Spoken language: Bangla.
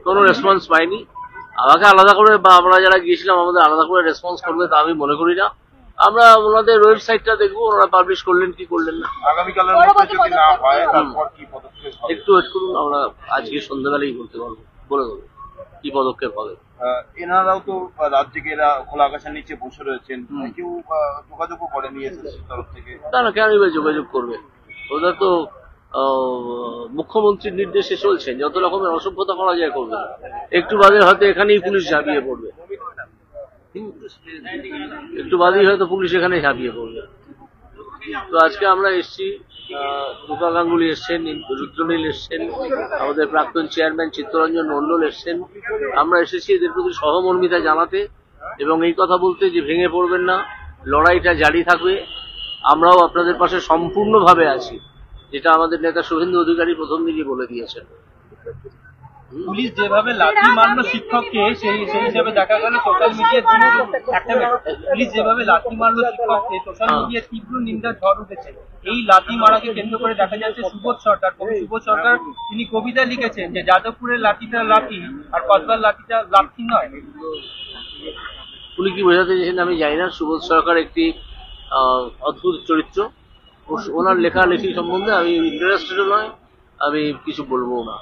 কোনো রেসপন্স পাইনি। আমাকে আলাদা করে বা আমরা যারা গিয়েছিলাম আমাদের আলাদা করে রেসপন্স করবে তা আমি মনে করি না। আমরা ওনাদের ওয়েবসাইটটা দেখবো ওনারা পাবলিশ করলেন কি করলেন না। একটু ওয়েট করুন, আমরা আজকে সন্ধ্যাবেলায় বলতে পারবো, বলে দেবো কি পদক্ষেপ হবে। এনারাও তো রাত থেকে এরা খোলা আকাশের নিচে বসে রয়েছেন, কেউ যোগাযোগও করেনি এসএসসি তরফ থেকে? না কেন যোগাযোগ করবে? ওদের তো মুখ্যমন্ত্রীর নির্দেশে চলছেন, যত রকমের অসভ্যতা করা যায় করবে। একটু বাদে হয়তো এখানেই পুলিশ ঝাঁপিয়ে পড়বে, একটু বাদেই হয়তো পুলিশ এখানে ঝাঁপিয়ে পড়বে। তো আজকে আমরা এসছি, রূপা গাঙ্গুলি এসছেন, রুদ্রনীল এসছেন, আমাদের প্রাক্তন চেয়ারম্যান চিত্তরঞ্জন মন্ডল এসছেন। আমরা এসেছি এদের প্রতি সহমর্মিতা জানাতে এবং এই কথা বলতে যে ভেঙে পড়বেন না, লড়াইটা জারি থাকবে, আমরাও আপনাদের পাশে সম্পূর্ণভাবে আছি, যেটা আমাদের নেতা শুভেন্দু অধিকারী প্রথম দিকে বলে দিয়েছেন। পুলিশ যেভাবে লাঠি মারলো শিক্ষককে সেই হিসাবে দেখা গেল সোশ্যাল মিডিয়ায় পুলিশ যেভাবে লাঠি মারলো শিক্ষককে সোশ্যাল মিডিয়ায় তীব্র নিন্দা ঝড় উঠেছে। এই লাঠি মারাকে কেন্দ্র করে দেখা যাচ্ছে সুবোধ সরকার, কবি সুবোধ সরকার, তিনি কবিতা লিখেছেন যে যাদবপুরের লাঠিটা লাঠি আর কসবার লাঠিটা লাঠি নয়। উনি কি বোঝাতে চেয়েছেন আমি জানি না। সুবোধ সরকার একটি অদ্ভুত চরিত্র, ওনার লেখালেখি সম্বন্ধে আমি ইন্টারেস্টেডও নয়, আমি কিছু বলবো না।